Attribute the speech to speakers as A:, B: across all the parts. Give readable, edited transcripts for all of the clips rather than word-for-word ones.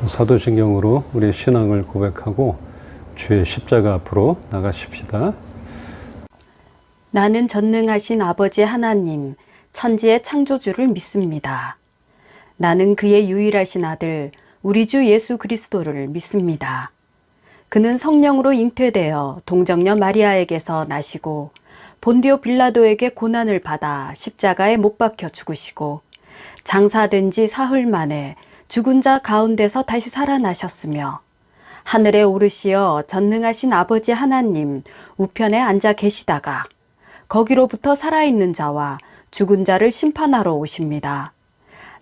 A: 사도신경으로 우리의 신앙을 고백하고 주의 십자가 앞으로 나가십시다.
B: 나는 전능하신 아버지 하나님, 천지의 창조주를 믿습니다. 나는 그의 유일하신 아들, 우리 주 예수 그리스도를 믿습니다. 그는 성령으로 잉태되어 동정녀 마리아에게서 나시고 본디오 빌라도에게 고난을 받아 십자가에 못 박혀 죽으시고 장사된 지 사흘 만에 죽은 자 가운데서 다시 살아나셨으며 하늘에 오르시어 전능하신 아버지 하나님 우편에 앉아 계시다가 거기로부터 살아있는 자와 죽은 자를 심판하러 오십니다.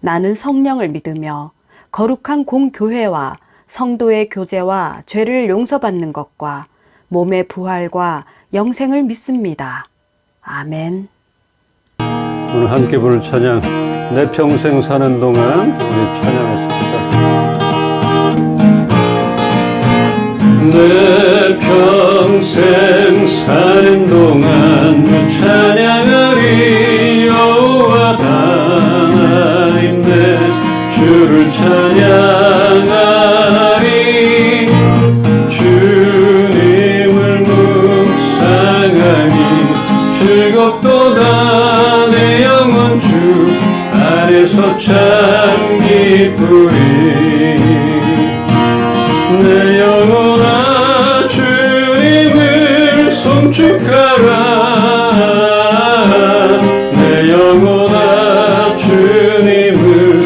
B: 나는 성령을 믿으며 거룩한 공교회와 성도의 교제와 죄를 용서받는 것과 몸의 부활과 영생을 믿습니다. 아멘.
A: 오늘 함께 부를 찬양, 내 평생 사는 동안 우리 찬양하십시다. 내 평생 사는 동안 찬양하리 여호와 하나님 내 주를 찬양하리 주님을 묵상하니 즐겁도다 내 영혼 주 안에서 참 기쁘리 내 영혼아 주님을 송축하라 내 영혼아 주님을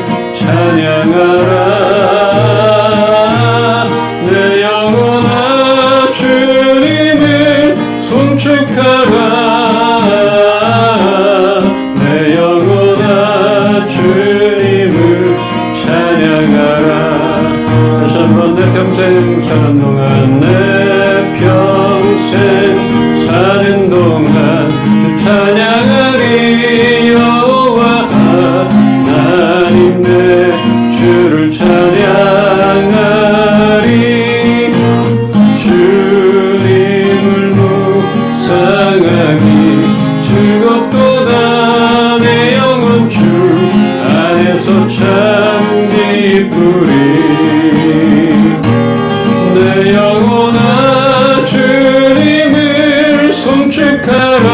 A: 찬양하라 내 영혼아 주님을 송축하라 내 영혼아 주님을 찬양하라 다시 한번 내 평생 사는 동안 내 평생 사는 동안 찬양하리 여호와 하나님 내 주를 찬양하리 주님을 묵상하니 즐겁도다 내 영혼 주 안에서 참 기쁘리 내 영혼아 주님을 송축하라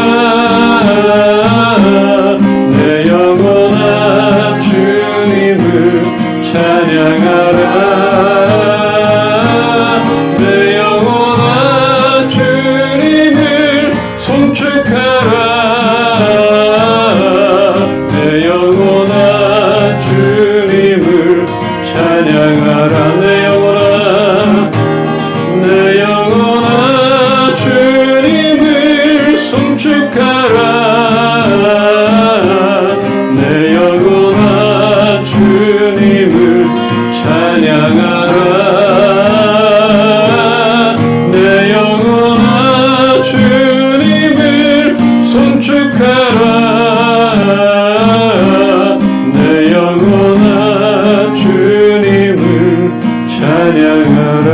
A: 내 영혼아 주님을 찬양하라 내 영혼아 주님을 송축하라 내 영혼아 주님을 찬양하라 내 영혼아 주님을 송축하라 내 영혼아 주님을 찬양하라 내 영혼아 주님을 송축하라 내 영혼아 주님을 찬양하라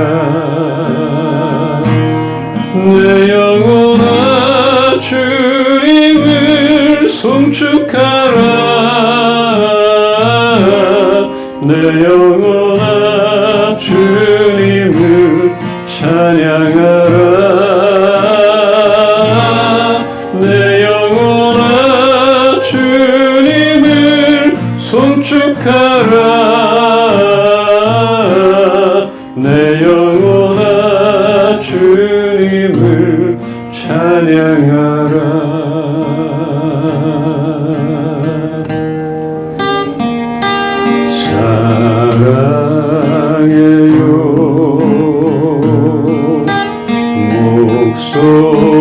A: 내 영혼아 주님을 송축하라 내 영혼아 주님을 찬양하라 내 영혼아 주님을 송축하라 내 영혼아 주님을 찬양하라 사랑해요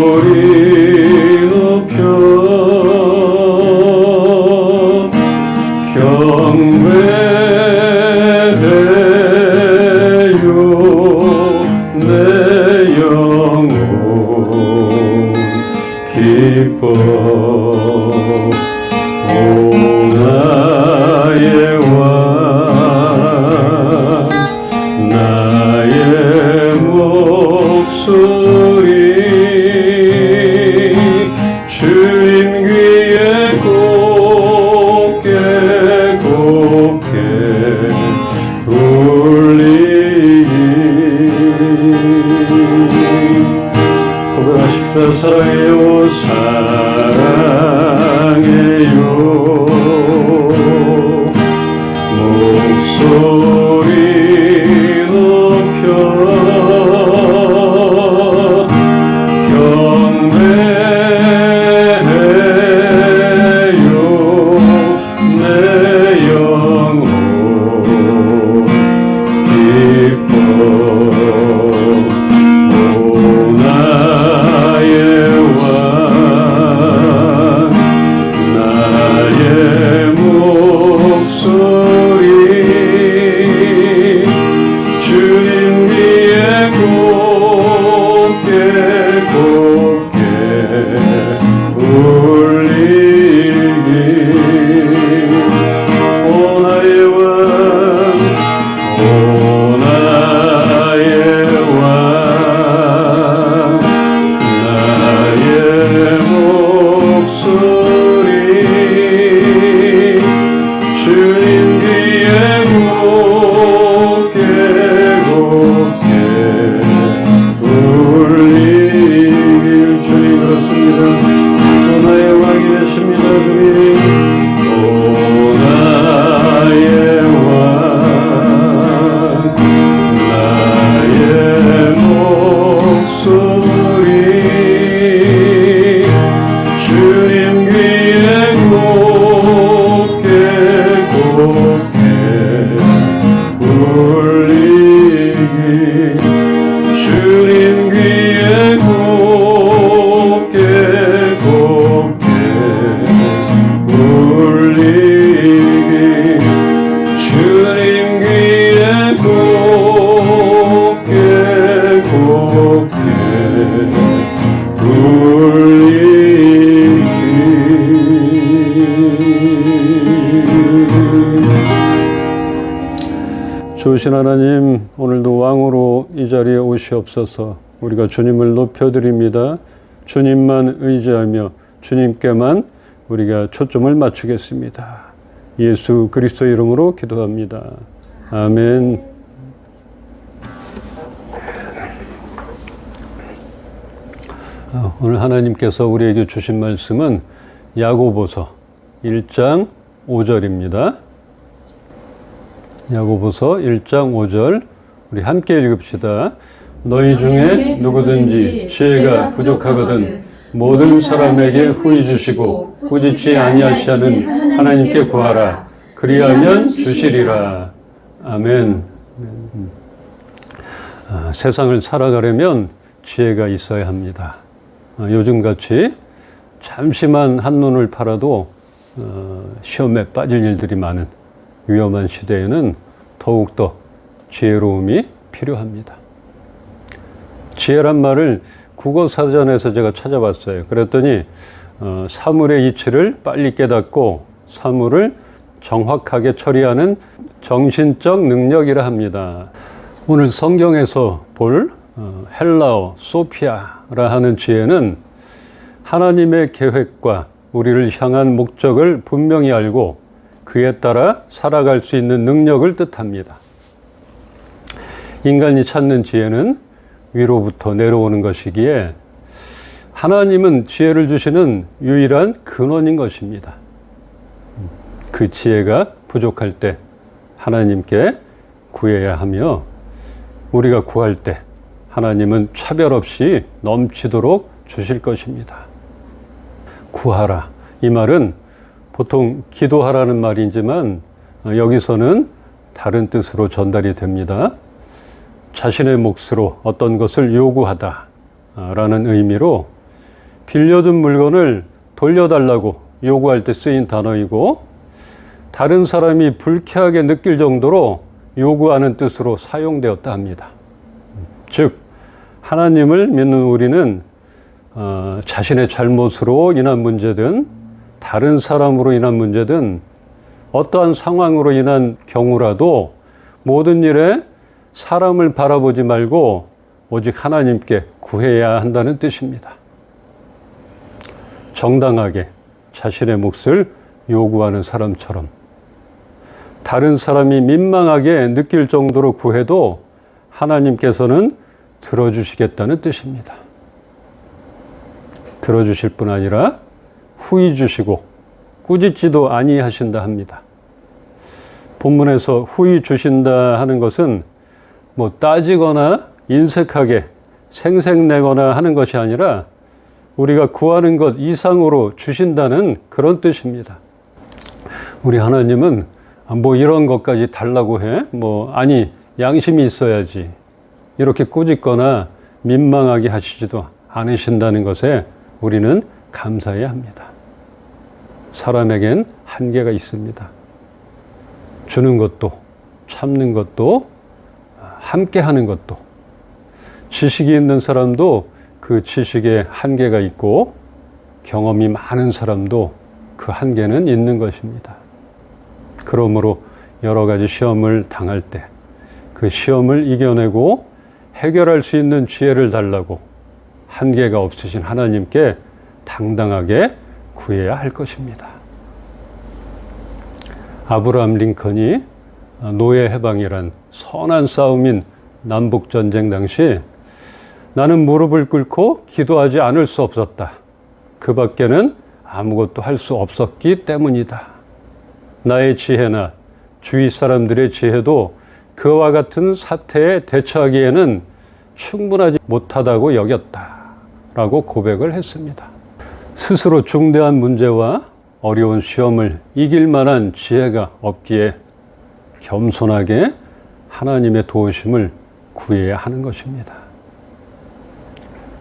A: 목소리 높여 경배해요 내 영혼 기뻐 오 나의 왕 나의 목소리 주님 귀에 곱게 곱게 울리 주여 사랑해요. 목소리 높여 경배해요. 내 영혼 기뻐. 오 나의 왕 나의 목소리 주님 위에 곱게 곱게 울리기. 오 나의 왕 오 나의 왕 나의 목소리 주님 뒤에 곱게 곱게 울리길. 주님 그렇습니다. 오 나의 왕이 되십니다. 주님 오 나의 왕 나의 목소리 주님 귀에 곱게 곱게 울리기. 주님 귀에 곱게 곱게 울리기. 주님 귀에 곱게 곱게 울리기. 좋으신 하나님, 오늘도 왕으로 이 자리에 오시옵소서. 우리가 주님을 높여드립니다. 주님만 의지하며 주님께만 우리가 초점을 맞추겠습니다. 예수 그리스도 이름으로 기도합니다. 아멘. 오늘 하나님께서 우리에게 주신 말씀은 야고보서 1장 5절입니다. 야고보서 1장 5절 우리 함께 읽읍시다. 너희 중에 누구든지 지혜가 부족하거든 모든 사람에게 후히 주시고 꾸짖지 아니하시는 하나님께 구하라. 그리하면 주시리라. 아멘. 세상을 살아가려면 지혜가 있어야 합니다. 요즘같이 잠시만 한눈을 팔아도 시험에 빠질 일들이 많은 위험한 시대에는 더욱더 지혜로움이 필요합니다. 지혜란 말을 국어사전에서 제가 찾아봤어요. 그랬더니 사물의 이치를 빨리 깨닫고 사물을 정확하게 처리하는 정신적 능력이라 합니다. 오늘 성경에서 볼 헬라어 소피아라 하는 지혜는 하나님의 계획과 우리를 향한 목적을 분명히 알고 그에 따라 살아갈 수 있는 능력을 뜻합니다. 인간이 찾는 지혜는 위로부터 내려오는 것이기에 하나님은 지혜를 주시는 유일한 근원인 것입니다. 그 지혜가 부족할 때 하나님께 구해야 하며 우리가 구할 때 하나님은 차별 없이 넘치도록 주실 것입니다. 구하라. 이 말은 보통 기도하라는 말이지만 여기서는 다른 뜻으로 전달이 됩니다. 자신의 몫으로 어떤 것을 요구하다 라는 의미로 빌려준 물건을 돌려달라고 요구할 때 쓰인 단어이고 다른 사람이 불쾌하게 느낄 정도로 요구하는 뜻으로 사용되었다 합니다. 즉 하나님을 믿는 우리는 자신의 잘못으로 인한 문제든 다른 사람으로 인한 문제든 어떠한 상황으로 인한 경우라도 모든 일에 사람을 바라보지 말고 오직 하나님께 구해야 한다는 뜻입니다. 정당하게 자신의 몫을 요구하는 사람처럼 다른 사람이 민망하게 느낄 정도로 구해도 하나님께서는 들어주시겠다는 뜻입니다. 들어주실 뿐 아니라 후히 주시고 꾸짖지도 아니하신다 합니다. 본문에서 후히 주신다 하는 것은 뭐 따지거나 인색하게 생색내거나 하는 것이 아니라 우리가 구하는 것 이상으로 주신다는 그런 뜻입니다. 우리 하나님은 뭐 이런 것까지 달라고 해? 아니, 양심이 있어야지. 이렇게 꾸짖거나 민망하게 하시지도 않으신다는 것에 우리는 감사해야 합니다. 사람에겐 한계가 있습니다. 주는 것도, 참는 것도, 함께 하는 것도. 지식이 있는 사람도 그 지식에 한계가 있고 경험이 많은 사람도 그 한계는 있는 것입니다. 그러므로 여러 가지 시험을 당할 때 그 시험을 이겨내고 해결할 수 있는 지혜를 달라고 한계가 없으신 하나님께 당당하게 구해야 할 것입니다. 아브라함 링컨이 노예 해방이란 선한 싸움인 남북전쟁 당시 나는 무릎을 꿇고 기도하지 않을 수 없었다. 그 밖에는 아무것도 할 수 없었기 때문이다. 나의 지혜나 주위 사람들의 지혜도 그와 같은 사태에 대처하기에는 충분하지 못하다고 여겼다. 라고 고백을 했습니다. 스스로 중대한 문제와 어려운 시험을 이길 만한 지혜가 없기에 겸손하게 하나님의 도우심을 구해야 하는 것입니다.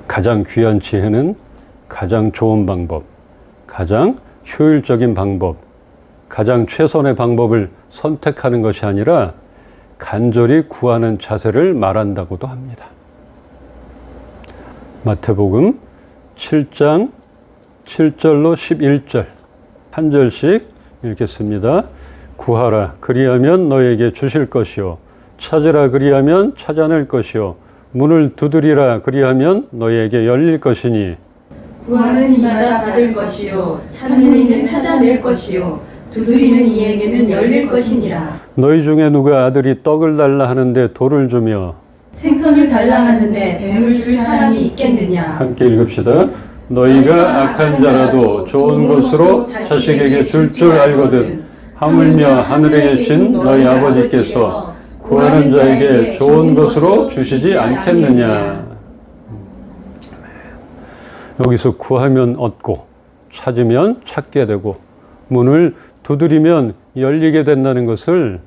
A: 가장 귀한 지혜는 가장 좋은 방법, 가장 효율적인 방법, 가장 최선의 방법을 선택하는 것이 아니라 간절히 구하는 자세를 말한다고도 합니다. 마태복음 7장 7절로 11절 한 절씩 읽겠습니다. 구하라 그리하면 너에게 주실 것이요 찾으라 그리하면 찾아낼 것이요 문을 두드리라 그리하면 너에게 열릴 것이니
C: 구하는 이마다 받을 것이요 찾는 이는 찾아낼 것이요 두드리는 이에게는 열릴 것이니라.
A: 너희 중에 누가 아들이 떡을 달라 하는데 돌을 주며
C: 생선을 달라 하는데 뱀을 줄 사람이 있겠느냐.
A: 함께 읽읍시다. 너희가 악한 자라도 좋은 것으로 자식에게 줄 줄 알거든 하물며 하늘에 계신 너희 아버지께서 구하는 자에게 좋은 것으로 주시지 않겠느냐. 여기서 구하면 얻고 찾으면 찾게 되고 문을 두드리면 열리게 된다는 것을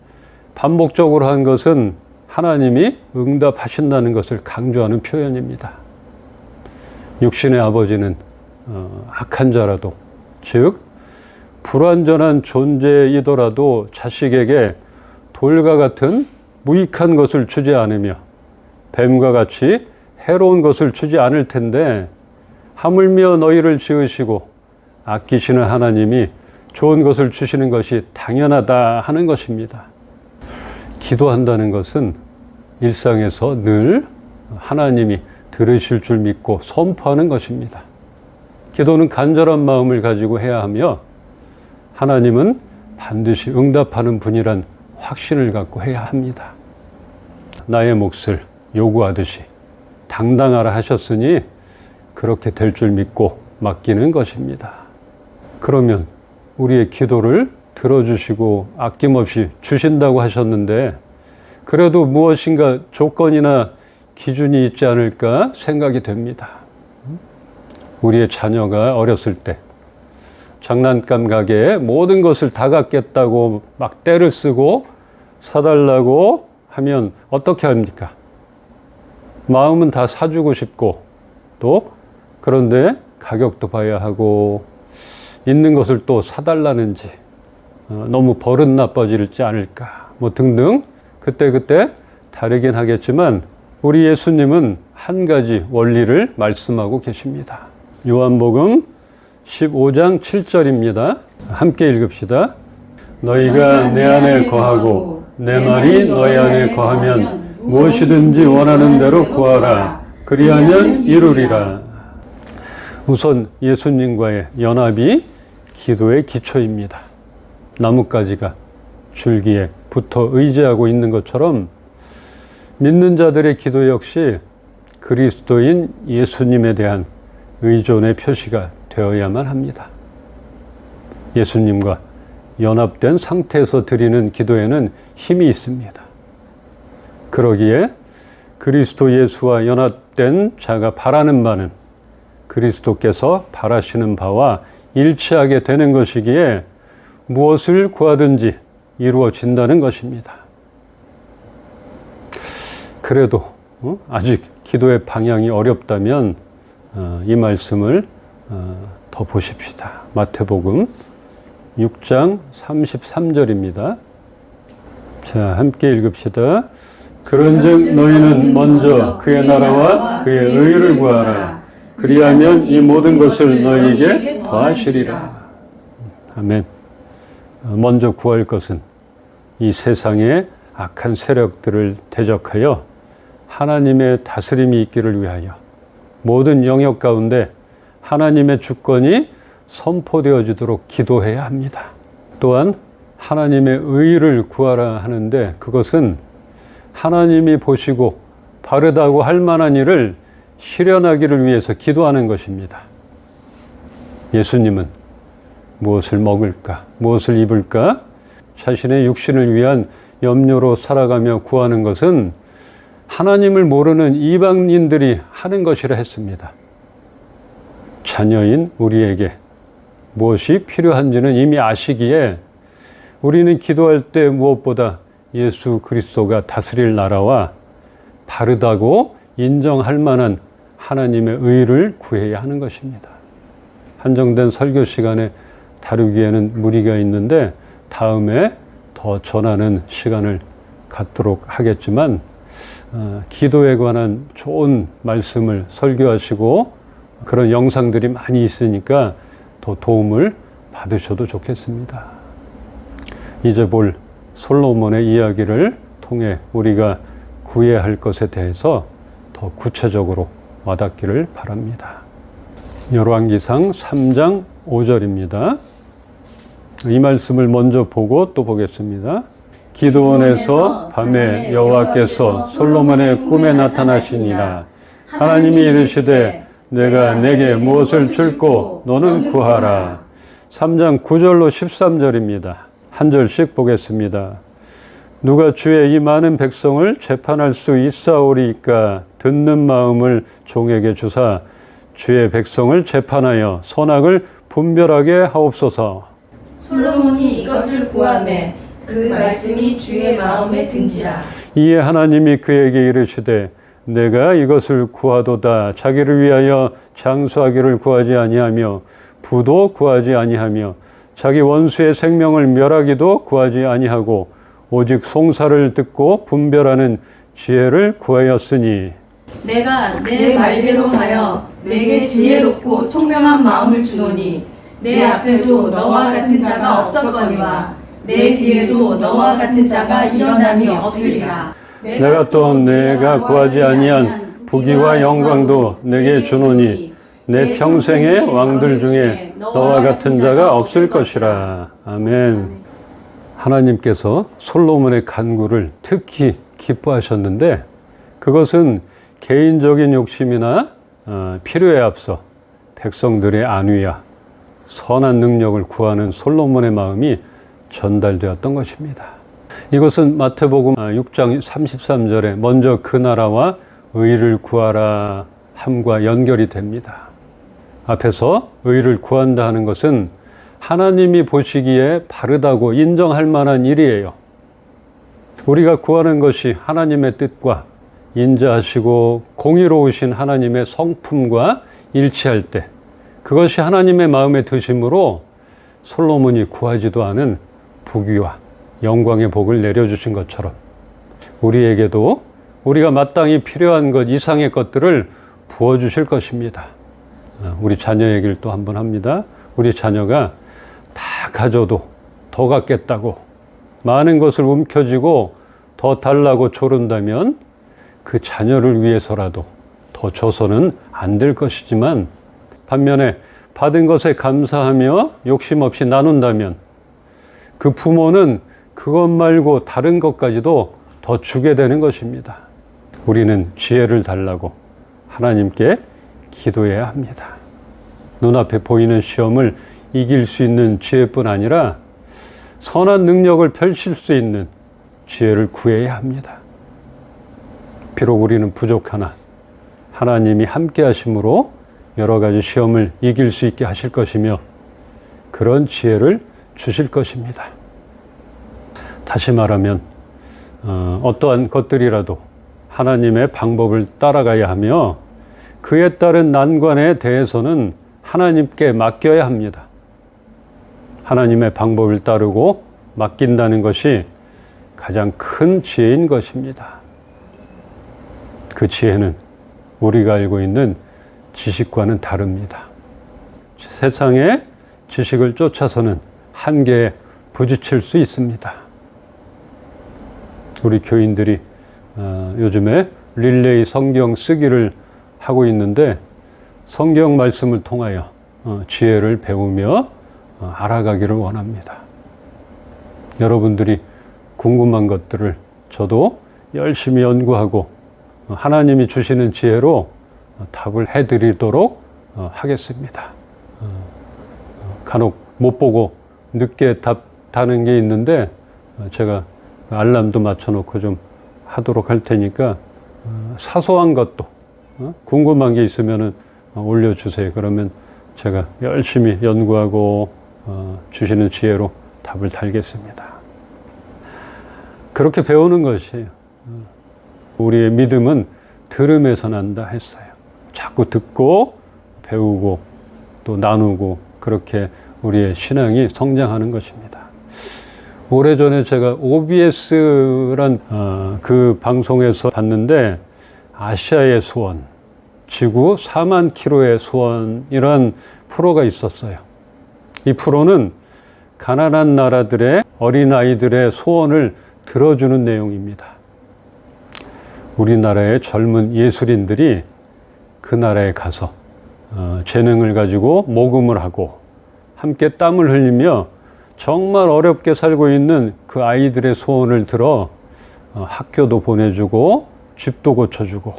A: 반복적으로 한 것은 하나님이 응답하신다는 것을 강조하는 표현입니다. 육신의 아버지는 악한 자라도, 즉 불완전한 존재이더라도 자식에게 돌과 같은 무익한 것을 주지 않으며 뱀과 같이 해로운 것을 주지 않을 텐데 하물며 너희를 지으시고 아끼시는 하나님이 좋은 것을 주시는 것이 당연하다 하는 것입니다. 기도한다는 것은 일상에서 늘 하나님이 들으실 줄 믿고 선포하는 것입니다. 기도는 간절한 마음을 가지고 해야 하며 하나님은 반드시 응답하는 분이란 확신을 갖고 해야 합니다. 나의 몫을 요구하듯이 당당하라 하셨으니 그렇게 될 줄 믿고 맡기는 것입니다. 그러면 우리의 기도를 들어주시고 아낌없이 주신다고 하셨는데 그래도 무엇인가 조건이나 기준이 있지 않을까 생각이 됩니다. 우리의 자녀가 어렸을 때 장난감 가게에 모든 것을 다 갖겠다고 막 떼를 쓰고 사달라고 하면 어떻게 합니까? 마음은 다 사주고 싶고 또 그런데 가격도 봐야 하고 있는 것을 또 사달라는지 너무 버릇 나빠질지 않을까 뭐 등등 그때그때 다르긴 하겠지만 우리 예수님은 한 가지 원리를 말씀하고 계십니다. 요한복음 15장 7절입니다. 함께 읽읍시다. 너희가 내 안에 거하고 내 말이 너희 안에 거하면 무엇이든지 원하는 대로 구하라. 그리하면 이루리라. 우선 예수님과의 연합이 기도의 기초입니다. 나뭇가지가 줄기에 붙어 의지하고 있는 것처럼 믿는 자들의 기도 역시 그리스도인 예수님에 대한 의존의 표시가 되어야만 합니다. 예수님과 연합된 상태에서 드리는 기도에는 힘이 있습니다. 그러기에 그리스도 예수와 연합된 자가 바라는 바는 그리스도께서 바라시는 바와 일치하게 되는 것이기에 무엇을 구하든지 이루어진다는 것입니다. 그래도 아직 기도의 방향이 어렵다면 이 말씀을 더 보십시다. 마태복음 6장 33절입니다. 자, 함께 읽읍시다. 그런즉 너희는 먼저 그의 나라와 그의 의를 구하라. 그리하면 이 모든 것을 너희에게 더하시리라. 아멘. 먼저 구할 것은 이 세상의 악한 세력들을 대적하여 하나님의 다스림이 있기를 위하여 모든 영역 가운데 하나님의 주권이 선포되어지도록 기도해야 합니다. 또한 하나님의 의를 구하라 하는데 그것은 하나님이 보시고 바르다고 할 만한 일을 실현하기를 위해서 기도하는 것입니다. 예수님은 무엇을 먹을까, 무엇을 입을까, 자신의 육신을 위한 염려로 살아가며 구하는 것은 하나님을 모르는 이방인들이 하는 것이라 했습니다. 자녀인 우리에게 무엇이 필요한지는 이미 아시기에 우리는 기도할 때 무엇보다 예수 그리스도가 다스릴 나라와 바르다고 인정할 만한 하나님의 의를 구해야 하는 것입니다. 한정된 설교 시간에 다루기에는 무리가 있는데 다음에 더 전하는 시간을 갖도록 하겠지만 기도에 관한 좋은 말씀을 설교하시고 그런 영상들이 많이 있으니까 더 도움을 받으셔도 좋겠습니다. 이제 볼 솔로몬의 이야기를 통해 우리가 구해야 할 것에 대해서 더 구체적으로 와닿기를 바랍니다. 열왕기상 3장 5절입니다. 이 말씀을 먼저 보고 또 보겠습니다. 기드온에서 밤에 여호와께서 솔로몬의 꿈에 나타나시니라. 하나님이 이르시되 내가 내게 무엇을 줄꼬 너는 구하라. 3장 9절로 13절입니다. 한 절씩 보겠습니다. 누가 주의 이 많은 백성을 재판할 수 있사오리이까 듣는 마음을 종에게 주사 주의 백성을 재판하여 선악을 분별하게 하옵소서.
C: 솔로몬이 이것을 구하매 그 말씀이 주의 마음에 든지라.
A: 이에 하나님이 그에게 이르시되 내가 이것을 구하도다. 자기를 위하여 장수하기를 구하지 아니하며 부도 구하지 아니하며 자기 원수의 생명을 멸하기도 구하지 아니하고 오직 송사를 듣고 분별하는 지혜를 구하였으니
C: 내가 내 말대로 하여 내게 지혜롭고 총명한 마음을 주노니 내 앞에도 너와 같은 자가 없었거니와 내 뒤에도 너와 같은 자가 일어남이 없으리라.
A: 내가 또 내가 구하지 아니한 부귀와 영광도 내게 주노니 내 평생의 왕들 중에 너와 같은 자가 없을 것이라. 아멘. 하나님께서 솔로몬의 간구를 특히 기뻐하셨는데 그것은 개인적인 욕심이나 필요에 앞서 백성들의 안위와 선한 능력을 구하는 솔로몬의 마음이 전달되었던 것입니다. 이것은 마태복음 6장 33절에 먼저 그 나라와 의를 구하라 함과 연결이 됩니다. 앞에서 의를 구한다 하는 것은 하나님이 보시기에 바르다고 인정할 만한 일이에요. 우리가 구하는 것이 하나님의 뜻과 인자하시고 공의로우신 하나님의 성품과 일치할 때 그것이 하나님의 마음에 드심으로 솔로몬이 구하지도 않은 부귀와 영광의 복을 내려주신 것처럼 우리에게도 우리가 마땅히 필요한 것 이상의 것들을 부어주실 것입니다. 우리 자녀 얘기를 또 한번 합니다. 우리 자녀가 다 가져도 더 갖겠다고 많은 것을 움켜쥐고 더 달라고 조른다면 그 자녀를 위해서라도 더 줘서는 안 될 것이지만 반면에 받은 것에 감사하며 욕심 없이 나눈다면 그 부모는 그것 말고 다른 것까지도 더 주게 되는 것입니다. 우리는 지혜를 달라고 하나님께 기도해야 합니다. 눈앞에 보이는 시험을 이길 수 있는 지혜뿐 아니라 선한 능력을 펼칠 수 있는 지혜를 구해야 합니다. 비록 우리는 부족하나 하나님이 함께 하심으로 여러 가지 시험을 이길 수 있게 하실 것이며 그런 지혜를 주실 것입니다. 다시 말하면 어떠한 것들이라도 하나님의 방법을 따라가야 하며 그에 따른 난관에 대해서는 하나님께 맡겨야 합니다. 하나님의 방법을 따르고 맡긴다는 것이 가장 큰 지혜인 것입니다. 그 지혜는 우리가 알고 있는 지식과는 다릅니다. 세상의 지식을 쫓아서는 한계에 부딪힐 수 있습니다. 우리 교인들이 요즘에 릴레이 성경 쓰기를 하고 있는데 성경 말씀을 통하여 지혜를 배우며 알아가기를 원합니다. 여러분들이 궁금한 것들을 저도 열심히 연구하고 하나님이 주시는 지혜로 답을 해드리도록 하겠습니다. 간혹 못 보고 늦게 답하는 게 있는데 제가 알람도 맞춰놓고 좀 하도록 할 테니까 사소한 것도 궁금한 게 있으면 올려주세요. 그러면 제가 열심히 연구하고 주시는 지혜로 답을 달겠습니다. 그렇게 배우는 것이에요. 우리의 믿음은 들음에서 난다 했어요. 자꾸 듣고 배우고 또 나누고 그렇게 우리의 신앙이 성장하는 것입니다. 오래전에 제가 OBS란 그 방송에서 봤는데 아시아의 소원, 지구 4만 킬로의 소원이란 프로가 있었어요. 이 프로는 가난한 나라들의 어린아이들의 소원을 들어주는 내용입니다. 우리나라의 젊은 예술인들이 그 나라에 가서 재능을 가지고 모금을 하고 함께 땀을 흘리며 정말 어렵게 살고 있는 그 아이들의 소원을 들어 학교도 보내주고 집도 고쳐주고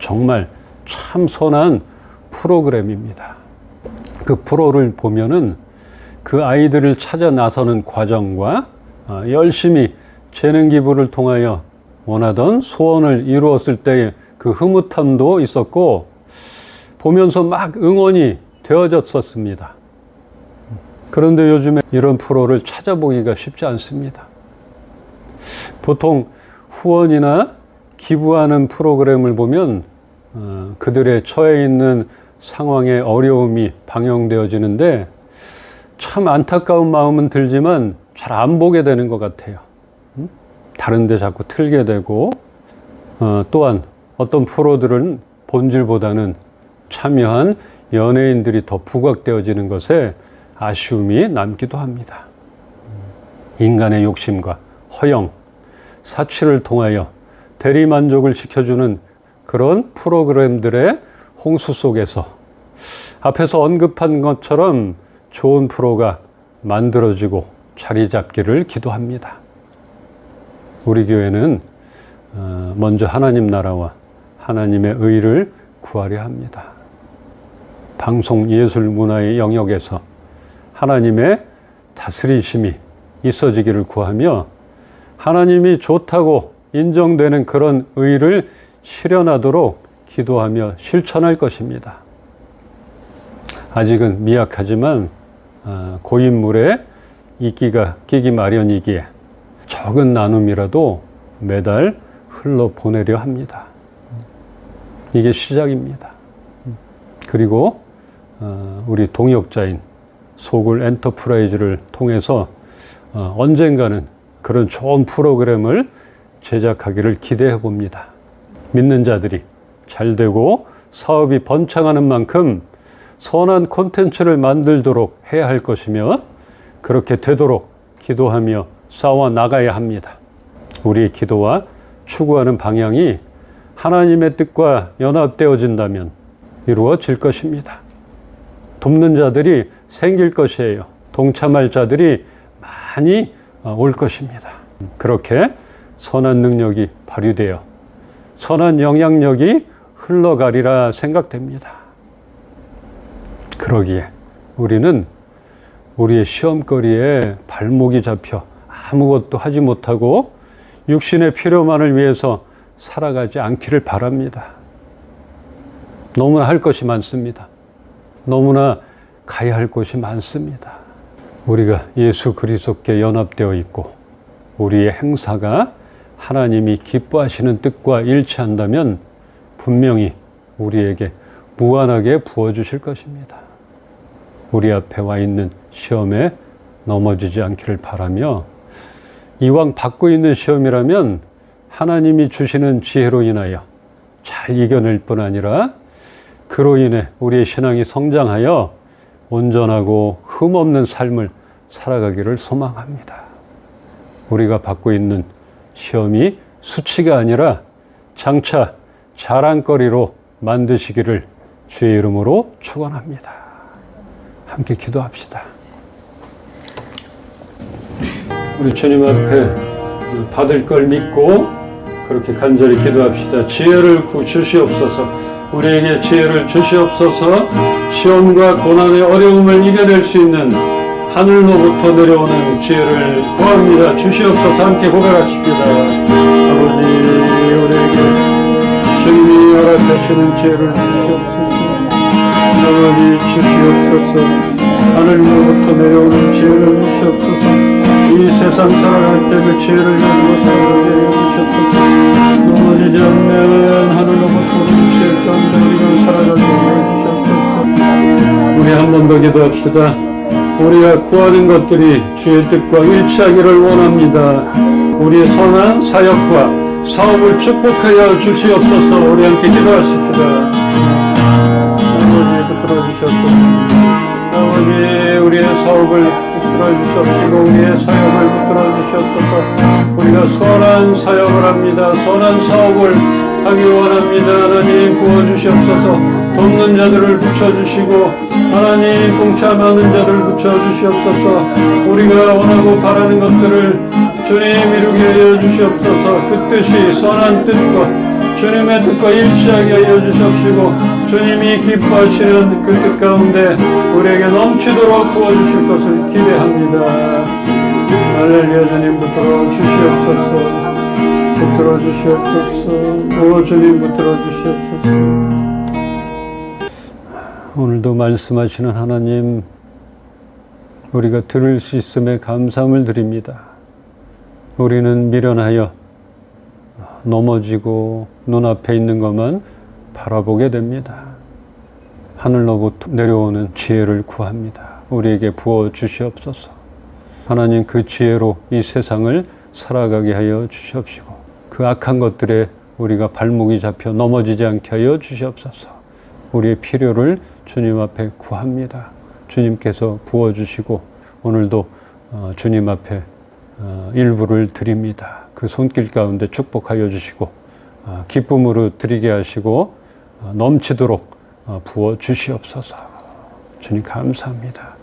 A: 정말 참 선한 프로그램입니다. 그 프로를 보면은 그 아이들을 찾아 나서는 과정과 열심히 재능 기부를 통하여 원하던 소원을 이루었을 때의 그 흐뭇함도 있었고 보면서 막 응원이 되어졌었습니다. 그런데 요즘에 이런 프로를 찾아보기가 쉽지 않습니다. 보통 후원이나 기부하는 프로그램을 보면 그들의 처해 있는 상황의 어려움이 방영되어지는데 참 안타까운 마음은 들지만 잘 안 보게 되는 것 같아요. 다른 데 자꾸 틀게 되고 또한 어떤 프로들은 본질보다는 참여한 연예인들이 더 부각되어지는 것에 아쉬움이 남기도 합니다. 인간의 욕심과 허영, 사치를 통하여 대리만족을 시켜주는 그런 프로그램들의 홍수 속에서 앞에서 언급한 것처럼 좋은 프로가 만들어지고 자리 잡기를 기도합니다. 우리 교회는 먼저 하나님 나라와 하나님의 의를 구하려 합니다. 방송 예술 문화의 영역에서 하나님의 다스리심이 있어지기를 구하며 하나님이 좋다고 인정되는 그런 의를 실현하도록 기도하며 실천할 것입니다. 아직은 미약하지만 고인물에 이끼가 끼기 마련이기에 적은 나눔이라도 매달 흘러보내려 합니다. 이게 시작입니다. 그리고 우리 동역자인 소굴 엔터프라이즈를 통해서 언젠가는 그런 좋은 프로그램을 제작하기를 기대해 봅니다. 믿는 자들이 잘 되고 사업이 번창하는 만큼 선한 콘텐츠를 만들도록 해야 할 것이며 그렇게 되도록 기도하며 싸워 나가야 합니다. 우리의 기도와 추구하는 방향이 하나님의 뜻과 연합되어진다면 이루어질 것입니다. 돕는 자들이 생길 것이에요. 동참할 자들이 많이 올 것입니다. 그렇게 선한 능력이 발휘되어 선한 영향력이 흘러가리라 생각됩니다. 그러기에 우리는 우리의 시험거리에 발목이 잡혀 아무것도 하지 못하고 육신의 필요만을 위해서 살아가지 않기를 바랍니다. 너무나 할 것이 많습니다. 너무나 가야 할 곳이 많습니다. 우리가 예수 그리스도께 연합되어 있고 우리의 행사가 하나님이 기뻐하시는 뜻과 일치한다면 분명히 우리에게 무한하게 부어주실 것입니다. 우리 앞에 와 있는 시험에 넘어지지 않기를 바라며, 이왕 받고 있는 시험이라면 하나님이 주시는 지혜로 인하여 잘 이겨낼 뿐 아니라 그로 인해 우리의 신앙이 성장하여 온전하고 흠없는 삶을 살아가기를 소망합니다. 우리가 받고 있는 시험이 수치가 아니라 장차 자랑거리로 만드시기를 주의 이름으로 축원합니다. 함께 기도합시다. 우리 주님 앞에 받을 걸 믿고 그렇게 간절히 기도합시다. 지혜를 주시옵소서. 우리에게 지혜를 주시옵소서. 시험과 고난의 어려움을 이겨낼 수 있는 하늘로부터 내려오는 지혜를 구합니다. 주시옵소서. 함께 고백하십니다. 아버지, 우리에게 주님이 허락하시는 지혜를 주시옵소서. 아버지, 주시옵소서. 하늘로부터 내려오는 지혜를 주시옵소서. 이 세상 살아갈 때 그 지혜를 가지고 살아가게 해주시옵소서. 넘어지지 않는 하늘로부터 오는 지혜 가운데 우리가 살아가게 해주시옵소서. 우리 한 번 더 기도합시다. 우리가 구하는 것들이 주의 뜻과 일치하기를 원합니다. 우리의 선한 사역과 사업을 축복하여 주시옵소서. 우리 함께 기도하십시다. 아버지, 붙들어 주시옵소서. 아버지, 우리의 사업을 붙들어 주시옵시고 우리의 사역을 붙들어 주시옵소서. 우리가 선한 사역을 합니다. 선한 사업을 하기 원합니다. 하나님, 부어주시옵소서. 돕는 자들을 붙여주시고 하나님, 동참하는 자들을 붙여주시옵소서. 우리가 원하고 바라는 것들을 주님 이루게 하여 주시옵소서. 그 뜻이 선한 뜻과 주님의 뜻과 일치하게 하여 주시옵시고 주님이 기뻐하시는 그 뜻 가운데 우리에게 넘치도록 부어주실 것을 기대합니다. 할렐루야. 주님 붙들어 주시옵소서. 붙들어 주시옵소서. 오 주님 붙들어 주시옵소서. 오늘도 말씀하시는 하나님, 우리가 들을 수 있음에 감사함을 드립니다. 우리는 미련하여 넘어지고 눈앞에 있는 것만 바라보게 됩니다. 하늘로부터 내려오는 지혜를 구합니다. 우리에게 부어 주시옵소서. 하나님, 그 지혜로 이 세상을 살아가게 하여 주시옵시고 그 악한 것들에 우리가 발목이 잡혀 넘어지지 않게 하여 주시옵소서. 우리의 필요를 주님 앞에 구합니다. 주님께서 부어주시고 오늘도 주님 앞에 일부를 드립니다. 그 손길 가운데 축복하여 주시고 기쁨으로 드리게 하시고 넘치도록 부어 주시옵소서. 주님 감사합니다.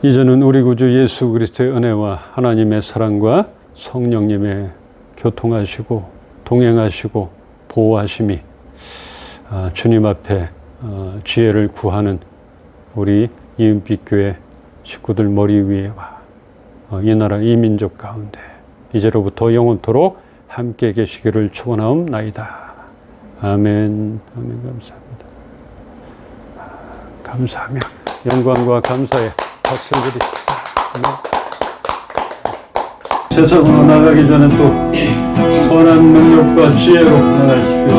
A: 이제는 우리 구주 예수 그리스도의 은혜와 하나님의 사랑과 성령님의 교통하시고 동행하시고 보호하심이 주님 앞에 지혜를 구하는 우리 이은빛교회 식구들 머리 위에와 이 나라 이 민족 가운데 이제로부터 영원토록 함께 계시기를 축원하옵나이다. 아멘. 아멘. 감사합니다. 감사하며 영광과 감사의 박수 드립니다. 세상으로 나가기 전에 또 선한 능력과 지혜로 나가십시다.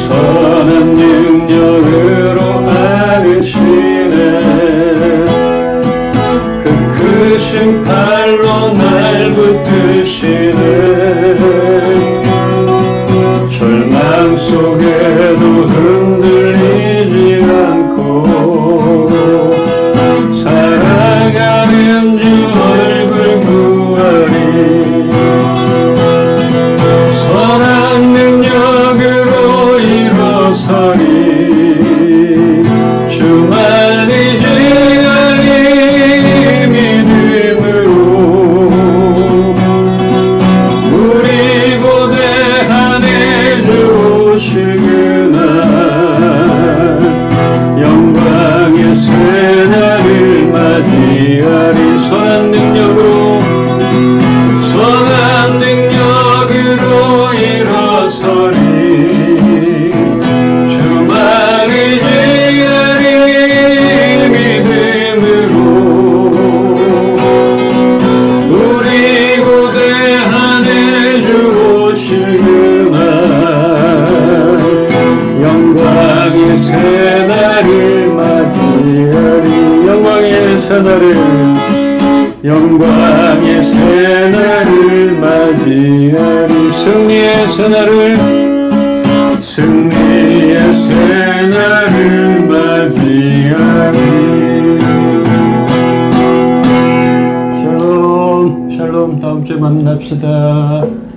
A: 선한 능력으로 안으시네. 그 크신 팔로 날 붙드시네. 절망 속에도 흔들리지 않고 사랑하는 주 얼굴 구하리. 선한 능력으로 일어서리. 주만이 주하니 믿음으로 우리 고대한 내 새날을 영광의 새날을 맞이하리 승리의 새날을 맞이하리 샬롬 샬롬 다음 주에 만납시다.